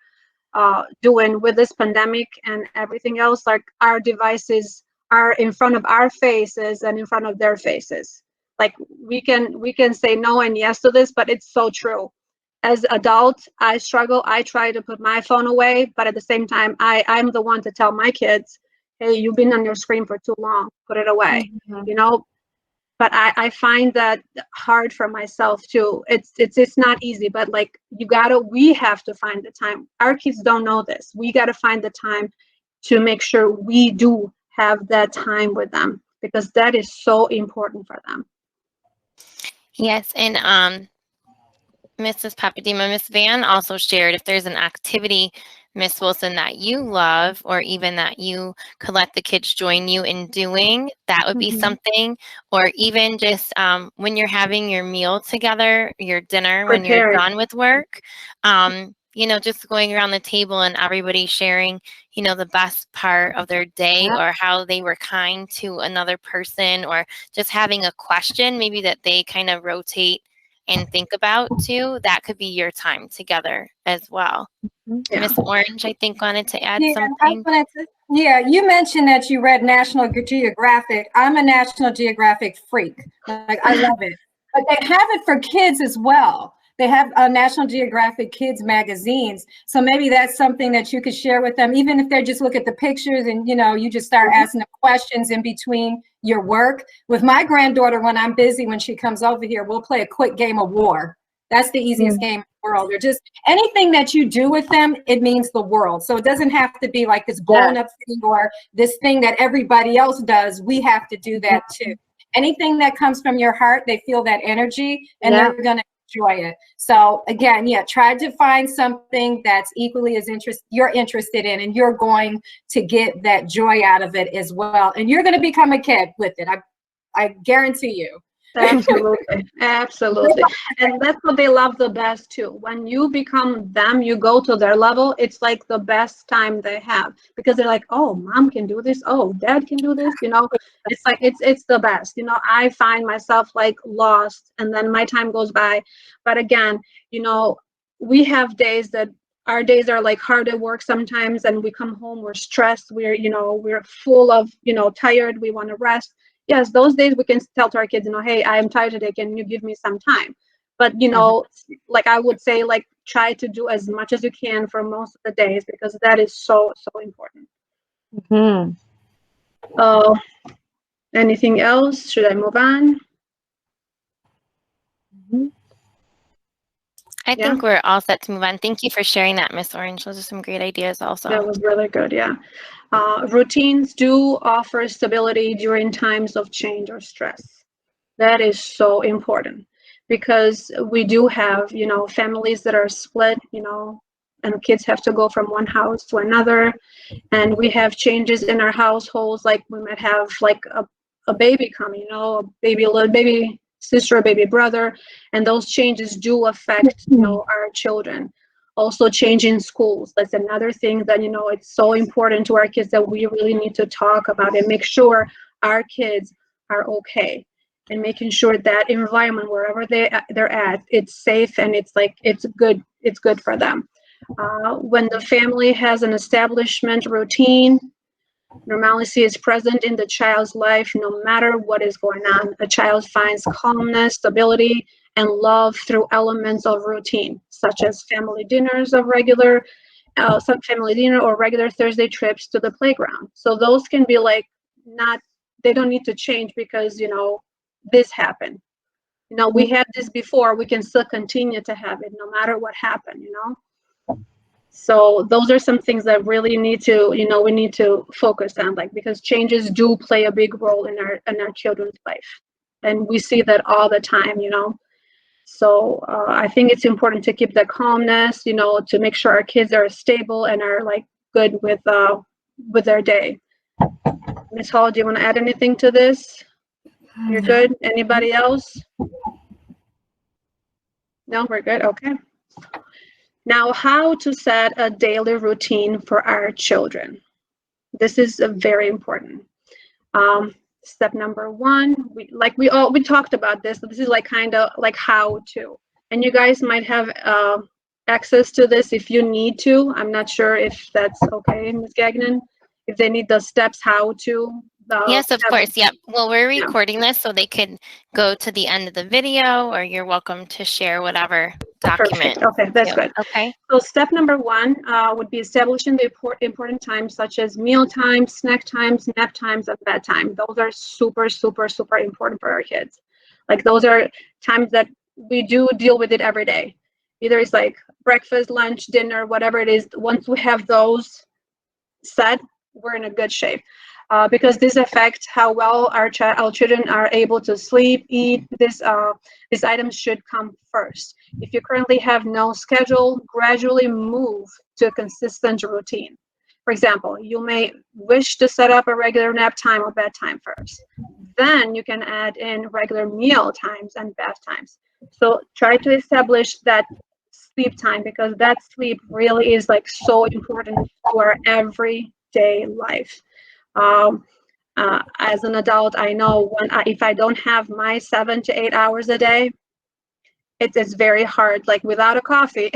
doing with this pandemic and everything else. Like our devices are in front of our faces and in front of their faces. Like we can say no and yes to this, but it's so true. As adults, I struggle. I try to put my phone away, but at the same time, I'm the one to tell my kids, hey, you've been on your screen for too long, put it away. You know, but I find that hard for myself too. It's not easy, but like we have to find the time. Our kids don't know this. We gotta find the time to make sure we do have that time with them, because that is so important for them. Yes, and Mrs. Papadima, Miss Van also shared if there's an activity, Miss Wilson, that you love, or even that you could let the kids join you in doing, that would be something. Or even just when you're having your meal together, your dinner, when you're done with work, you know, just going around the table and everybody sharing, you know, the best part of their day, or how they were kind to another person, or just having a question maybe that they kind of rotate and think about too. That could be your time together as well. Miss Orange, I think, wanted to add something. Yeah, you mentioned that you read National Geographic. I'm a National Geographic freak. Like, I love it. But they have it for kids as well. They have National Geographic Kids magazines. So maybe that's something that you could share with them, even if they just look at the pictures and, you know, you just start asking them questions in between your work. With my granddaughter, when I'm busy, when she comes over here, we'll play a quick game of war. That's the easiest game in the world. Or just anything that you do with them, it means the world. So it doesn't have to be like this grown up thing or this thing that everybody else does. We have to do that too. Anything that comes from your heart, they feel that energy and they're going to enjoy it. So again, try to find something that's equally as you're interested in, and you're going to get that joy out of it as well. And you're going to become a kid with it. I guarantee you. Absolutely. Absolutely. And that's what they love the best too. When you become them, you go to their level, it's like the best time they have, because they're like, oh, mom can do this, oh, dad can do this, you know. It's like it's the best. You know, I find myself like lost, and then my time goes by. But again, you know, we have days that our days are like hard at work sometimes, and we come home, we're stressed, we're full of, tired, we want to rest. Yes, those days we can tell to our kids, hey, I am tired today, can you give me some time? But, like I would say, like, try to do as much as you can for most of the days, because that is so, so important. Anything else? Should I move on? I think we're all set to move on. Thank you for sharing that, Miss Orange. Those are some great ideas also. That was really good, yeah. Routines do offer stability during times of change or stress. That is so important, because we do have, families that are split, and kids have to go from one house to another. And we have changes in our households, like we might have like a baby coming, a little baby sister, a baby brother, and those changes do affect, our children. Also changing schools, that's another thing that, it's so important to our kids that we really need to talk about and make sure our kids are okay, and making sure that environment, wherever they're at, it's safe and it's good for them. When the family has an establishment routine, normalcy is present in the child's life no matter what is going on. A child finds calmness, stability, and love through elements of routine, such as family dinners of some family dinner or regular Thursday trips to the playground. So those can be like they don't need to change because, this happened. We had this before, we can still continue to have it no matter what happened, So those are some things that really need to, we need to focus on, because changes do play a big role in our children's life. And we see that all the time, So I think it's important to keep the calmness, to make sure our kids are stable and are like good with their day. Ms. Hall, do you want to add anything to this? You're good? Anybody else? No, we're good. Okay. Now, how to set a daily routine for our children. This is very important. Step number one, we talked about this. So this is like kind of like how to, and you guys might have access to this if you need to. I'm not sure if that's okay, Ms. Gagnon, if they need the steps how to. Yes, of course. Yep. Well, we're recording this so they could go to the end of the video, or you're welcome to share whatever document. Perfect. Okay, that's good. Okay. So step number one would be establishing the important times such as meal times, snack times, nap times, and bedtime. Those are super, super, super important for our kids. Like those are times that we do deal with it every day. Either it's like breakfast, lunch, dinner, whatever it is. Once we have those set, we're in a good shape. Because this affects how well our children are able to sleep, eat. These items should come first. If you currently have no schedule, gradually move to a consistent routine. For example, you may wish to set up a regular nap time or bedtime first. Then you can add in regular meal times and bath times. So try to establish that sleep time, because that sleep really is like so important to our everyday life. As an adult, I know if I don't have my 7 to 8 hours a day, it's very hard. Like without a coffee,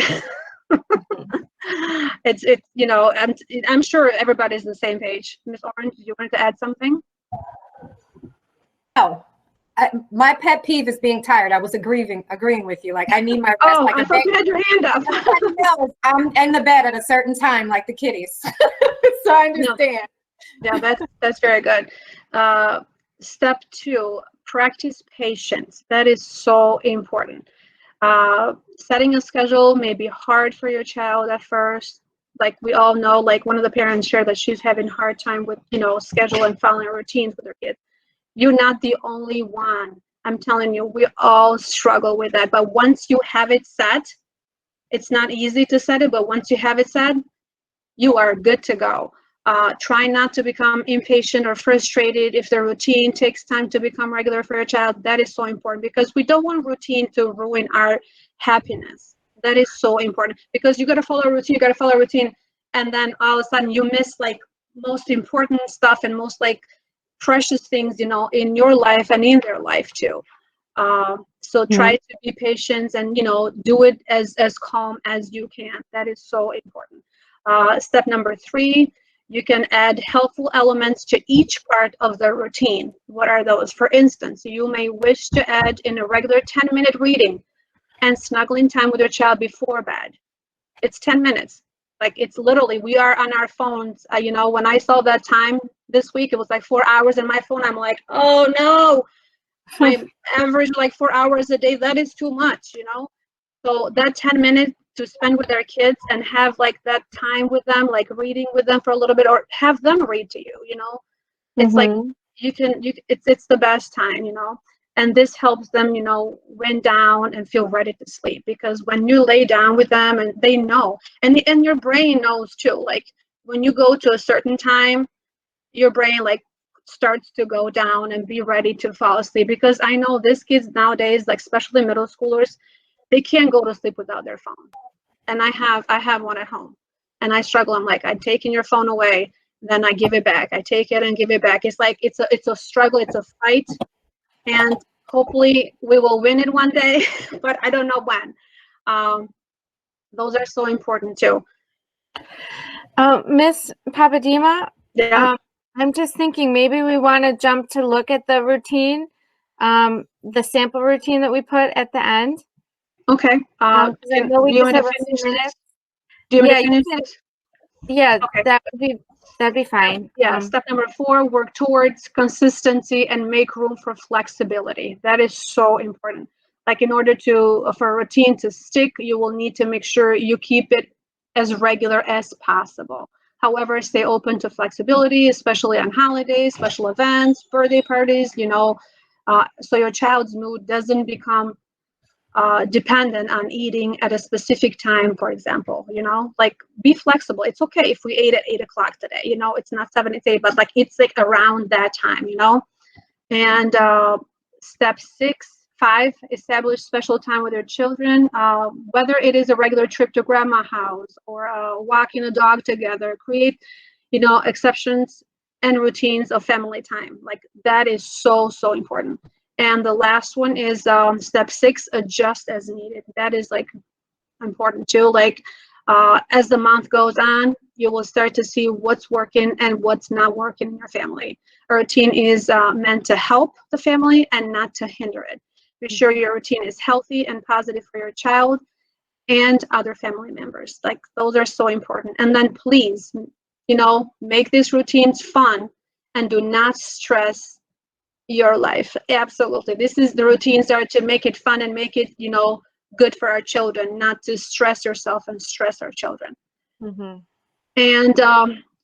I'm sure everybody's on the same page. Ms. Orange, you wanted to add something? No, my pet peeve is being tired. I was agreeing with you. Like I need my rest. Oh, like I thought you had your hand up. I'm in the bed at a certain time, like the kitties. So I understand. Yeah, that's very good. Step 2, practice patience. That is so important. Setting a schedule may be hard for your child at first. Like we all know, like one of the parents shared that she's having a hard time with, schedule and following routines with her kids. You're not the only one. I'm telling you, we all struggle with that. But once you have it set, it's not easy to set it, but once you have it set, you are good to go. Try not to become impatient or frustrated if the routine takes time to become regular for your child. That is so important, because we don't want routine to ruin our happiness. That is so important, because you got to follow a routine, and then all of a sudden you miss like most important stuff and most like precious things, in your life and in their life too. So try to be patient and, do it as calm as you can. That is so important. Step number 3, you can add helpful elements to each part of the routine. What are those? For instance, you may wish to add in a regular 10-minute reading and snuggling time with your child before bed. It's 10 minutes. Like it's literally, we are on our phones. When I saw that time this week, it was like 4 hours in my phone. I'm like, oh no, my average like 4 hours a day. That is too much, So that 10 minutes to spend with their kids and have like that time with them, like reading with them for a little bit, or have them read to you, it's like it's the best time, and this helps them, wind down and feel ready to sleep, because when you lay down with them and they know, and your brain knows too, like when you go to a certain time, your brain like starts to go down and be ready to fall asleep, because I know these kids nowadays, like especially middle schoolers, they can't go to sleep without their phone. And I have one at home, and I struggle. I'm like, I'm taking your phone away, then I give it back. I take it and give it back. It's like it's a struggle, it's a fight, and hopefully we will win it one day, but I don't know when. Those are so important too. Miss Papadima, yeah. I'm just thinking maybe we want to jump to look at the routine, the sample routine that we put at the end. Okay. Do you want to finish it? Yeah, okay. That'd be fine. Yeah. Step number 4: work towards consistency and make room for flexibility. That is so important. Like in order for a routine to stick, you will need to make sure you keep it as regular as possible. However, stay open to flexibility, especially on holidays, special events, birthday parties. so your child's mood doesn't become dependent on eating at a specific time, for example. Like, be flexible. It's okay if we ate at 8 o'clock today. It's not 7, it's 8, but like it's like around that time. And step 5, establish special time with your children, whether it is a regular trip to grandma's house or walking a dog together. Create, exceptions and routines of family time. Like, that is so, so important. And the last one is step 6, adjust as needed. That is like important too. Like, as the month goes on, you will start to see what's working and what's not working in your family. A routine is meant to help the family and not to hinder it. Be sure your routine is healthy and positive for your child and other family members. Like, those are so important. And then please, make these routines fun and do not stress your life. Absolutely. The routines are to make it fun and make it, good for our children, not to stress yourself and stress our children. And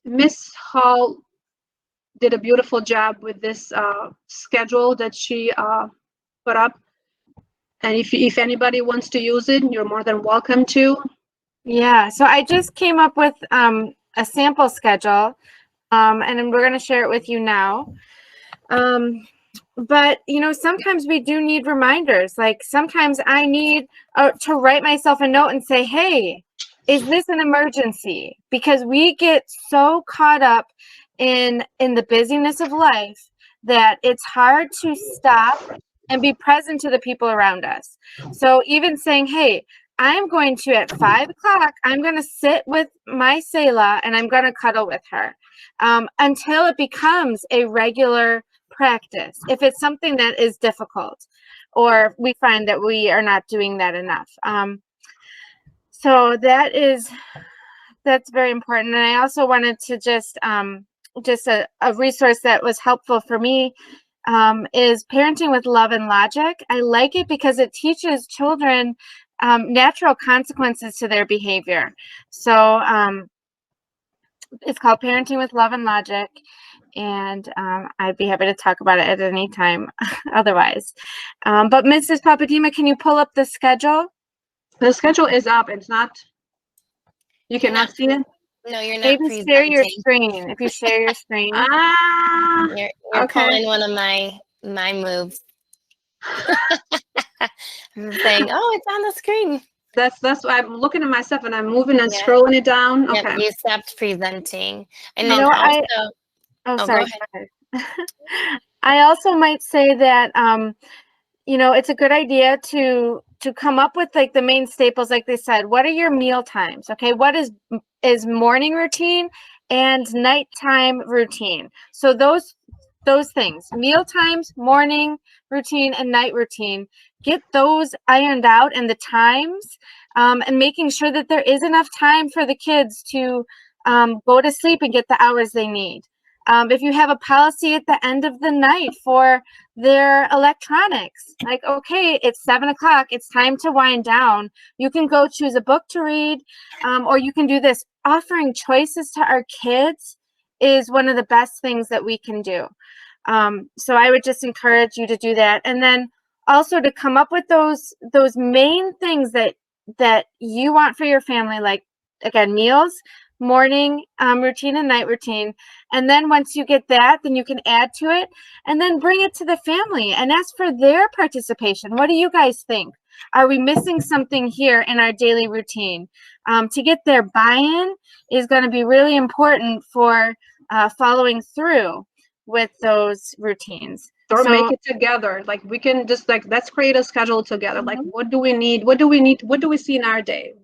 Miss Hall did a beautiful job with this schedule that she put up. And if anybody wants to use it, you're more than welcome to. Yeah, so I just came up with a sample schedule, and we're going to share it with you now. But, sometimes we do need reminders. Like, sometimes I need to write myself a note and say, hey, is this an emergency? Because we get so caught up in the busyness of life that it's hard to stop and be present to the people around us. So even saying, hey, I'm going to, at 5 o'clock, I'm going to sit with my Selah and I'm going to cuddle with her until it becomes a regular practice. If it's something that is difficult, or we find that we are not doing that enough. So that's very important. And I also wanted to just a resource that was helpful for me is Parenting with Love and Logic. I like it because it teaches children natural consequences to their behavior. So it's called Parenting with Love and Logic. And I'd be happy to talk about it at any time otherwise. But Mrs. Papadima, can you pull up the schedule? The schedule is up. It's not, you cannot see it? No, you're not. Maybe share your screen. If you share your screen. You're Okay. pulling one of my moves. I'm saying, oh, it's on the screen. That's why I'm looking at myself and I'm moving and scrolling it down. Yep, Okay. you stopped presenting. And You then know, also, sorry. go ahead. I also might say that it's a good idea to come up with like the main staples, like they said. What are your meal times? Okay, what is morning routine and nighttime routine? So those things, meal times, morning routine, and night routine, get those ironed out, and the times, and making sure that there is enough time for the kids to go to sleep and get the hours they need. If you have a policy at the end of the night for their electronics, like, okay, it's 7 o'clock, it's time to wind down. You can go choose a book to read, or you can do this. Offering choices to our kids is one of the best things that we can do. So I would just encourage you to do that. And then also to come up with those main things that you want for your family, like, again, meals, morning routine and night routine. And then once you get that, then you can add to it and then bring it to the family and ask for their participation. What do you guys think? Are we missing something here in our daily routine? To get their buy-in is going to be really important for following through with those routines. Or make it together. Like, we can just let's create a schedule together. Like, what do we need? What do we see in our day?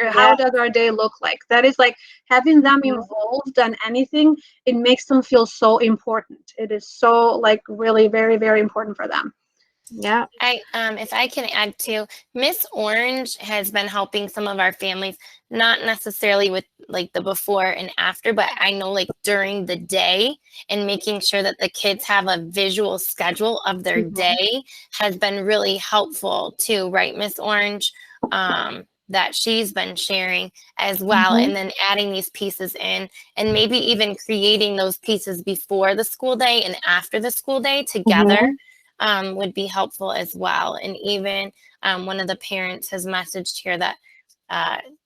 How does our day look like? That is like having them involved in anything. It makes them feel so important. It is so really very, very important for them. Yeah. If I can add to, Miss Orange has been helping some of our families, not necessarily with the before and after, but I know during the day, and making sure that the kids have a visual schedule of their day has been really helpful too, right, Miss Orange? That she's been sharing as well, and then adding these pieces in, and maybe even creating those pieces before the school day and after the school day together. would be helpful as well. And even one of the parents has messaged here that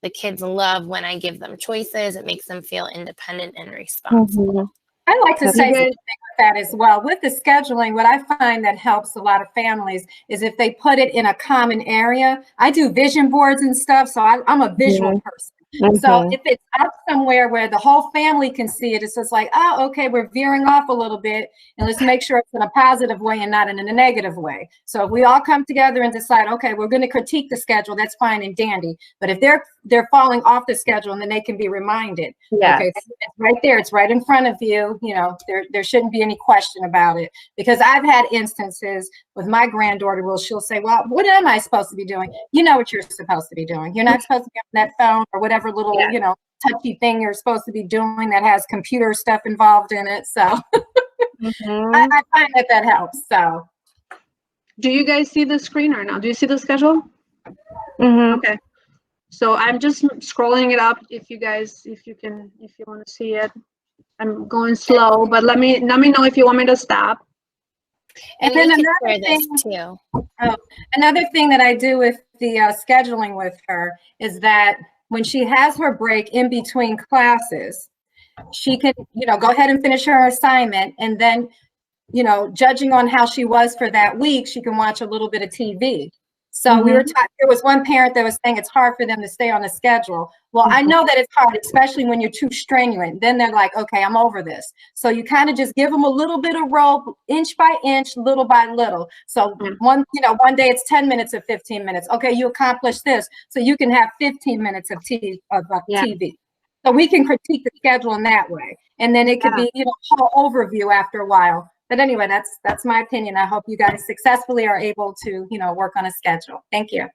the kids love when I give them choices. It makes them feel independent and responsible. I like to say something with that as well. With the scheduling, what I find that helps a lot of families is if they put it in a common area. I do vision boards and stuff, so I'm a visual person. So if it's up somewhere where the whole family can see it, it's just like, oh, okay, we're veering off a little bit, and let's make sure it's in a positive way and not in a negative way. So if we all come together and decide, okay, we're going to critique the schedule, that's fine and dandy. But if they're falling off the schedule, and then they can be reminded, okay, it's right there, it's right in front of you. You know, there shouldn't be any question about it. Because I've had instances with my granddaughter where she'll say, well, what am I supposed to be doing? You know what you're supposed to be doing. You're not supposed to be on that phone or whatever little, you know, touchy thing you're supposed to be doing that has computer stuff involved in it. So I find that helps. So do you guys see the screen right now? Do you see the schedule? Okay. So I'm just scrolling it up if you want to see it. I'm going slow, but let me know if you want me to stop. And then another thing, another thing that I do with the scheduling with her is that when she has her break in between classes, she can, you know, go ahead and finish her assignment, and then, you know, judging on how she was for that week, she can watch a little bit of TV. So we were there was one parent that was saying it's hard for them to stay on the schedule. Well, I know that it's hard, especially when you're too strenuous. Then they're like, okay, I'm over this. So you kind of just give them a little bit of rope, inch by inch, little by little. So one day it's 10 minutes or 15 minutes. Okay, you accomplished this. So you can have 15 minutes of TV. So we can critique the schedule in that way. And then it could be, you know, a whole overview after a while. But anyway, that's my opinion. I hope you guys successfully are able to, you know, work on a schedule. Thank you.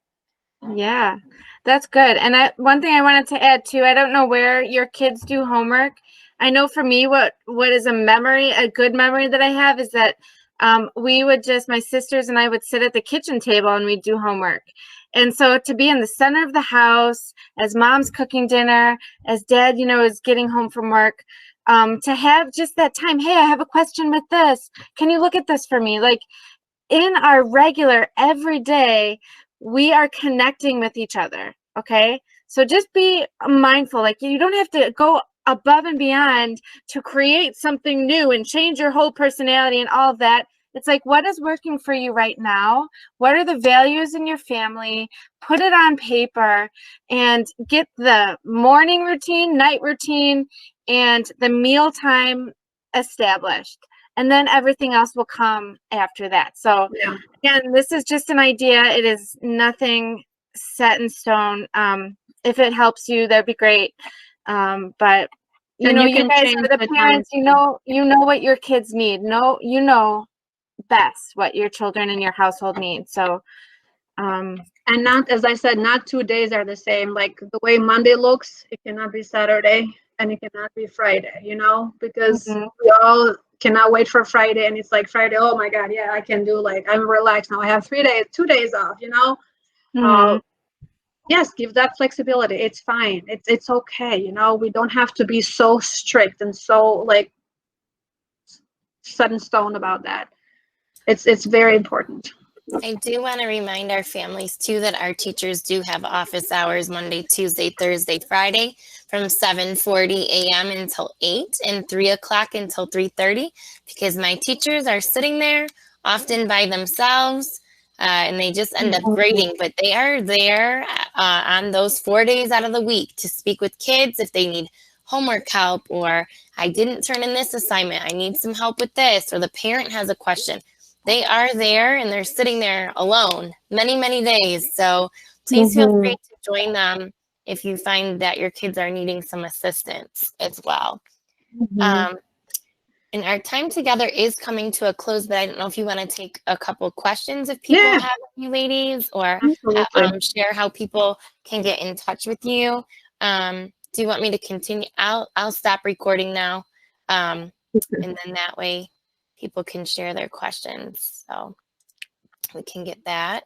Yeah, that's good. And one thing I wanted to add too, I don't know where your kids do homework. I know for me, what is a good memory that I have is that my sisters and I would sit at the kitchen table and we'd do homework. And so to be in the center of the house, as mom's cooking dinner, as dad, you know, is getting home from work, to have just that time, hey, I have a question with this. Can you look at this for me? Like in our regular everyday, we are connecting with each other. Okay. So just be mindful. Like you don't have to go above and beyond to create something new and change your whole personality and all of that. It's like, what is working for you right now? What are the values in your family? Put it on paper and get the morning routine, night routine, and the meal time established. And then everything else will come after that. So again, this is just an idea. It is nothing set in stone. If it helps you, that'd be great. But you guys are the parents, you know what your kids need. You know best what your children in your household need. So and not, as I said, not 2 days are the same. Like the way Monday looks, it cannot be Saturday and it cannot be Friday, you know, because we all cannot wait for Friday, and it's like Friday, oh my God, yeah, I can do, like, I'm relaxed now, I have 2 days off, you know. Yes, give that flexibility. It's fine. It's okay, you know. We don't have to be so strict and so like set in stone about that. It's very important. I do want to remind our families too that our teachers do have office hours Monday, Tuesday, Thursday, Friday from 7:40 a.m. until 8 and 3 o'clock until 3:30, because my teachers are sitting there often by themselves and they just end up grading, but they are there on those 4 days out of the week to speak with kids if they need homework help, or I didn't turn in this assignment, I need some help with this, or the parent has a question. They are there and they're sitting there alone many, many days. So please feel free to join them if you find that your kids are needing some assistance as well. And our time together is coming to a close, but I don't know if you want to take a couple questions if people have you ladies, or share how people can get in touch with you. Do you want me to continue? I'll stop recording now. And then that way people can share their questions. So we can get that.